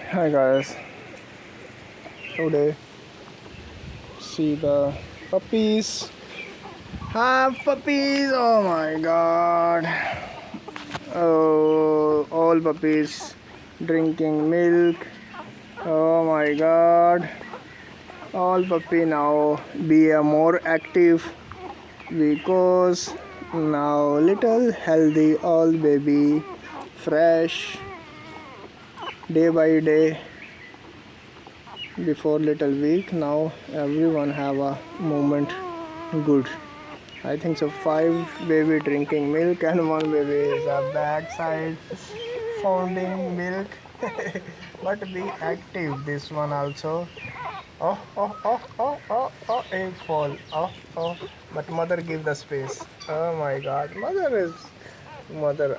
Hi guys, today see the puppies. Have puppies! Oh my god! Oh, all puppies drinking milk. Oh my god! All puppy now be a more active because now little healthy all baby fresh day by day. Before little week now everyone have a moment good. I think so 5 baby drinking milk and 1 baby is a backside founding milk. But be active this one also. Oh, egg fall. Oh, but mother give the space. Oh my god, mother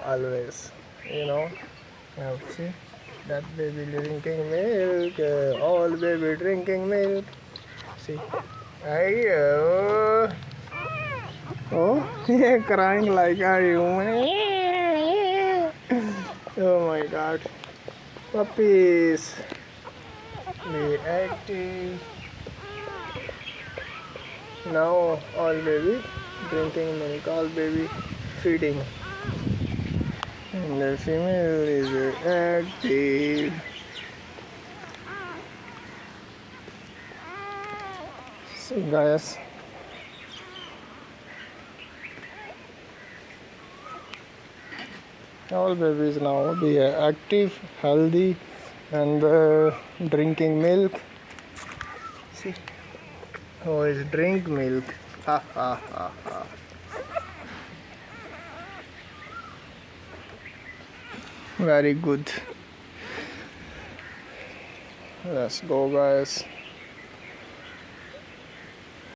always, you know. Now see that baby drinking milk, all baby drinking milk. See, oh, yeah, crying like a human. Oh my god, puppies, be active. Now all baby drinking milk, all baby feeding. And the female is active. So guys, all babies now be active, healthy, and drinking milk. See, who is drink milk? Ha ha ha ha. Very good. Let's go, guys.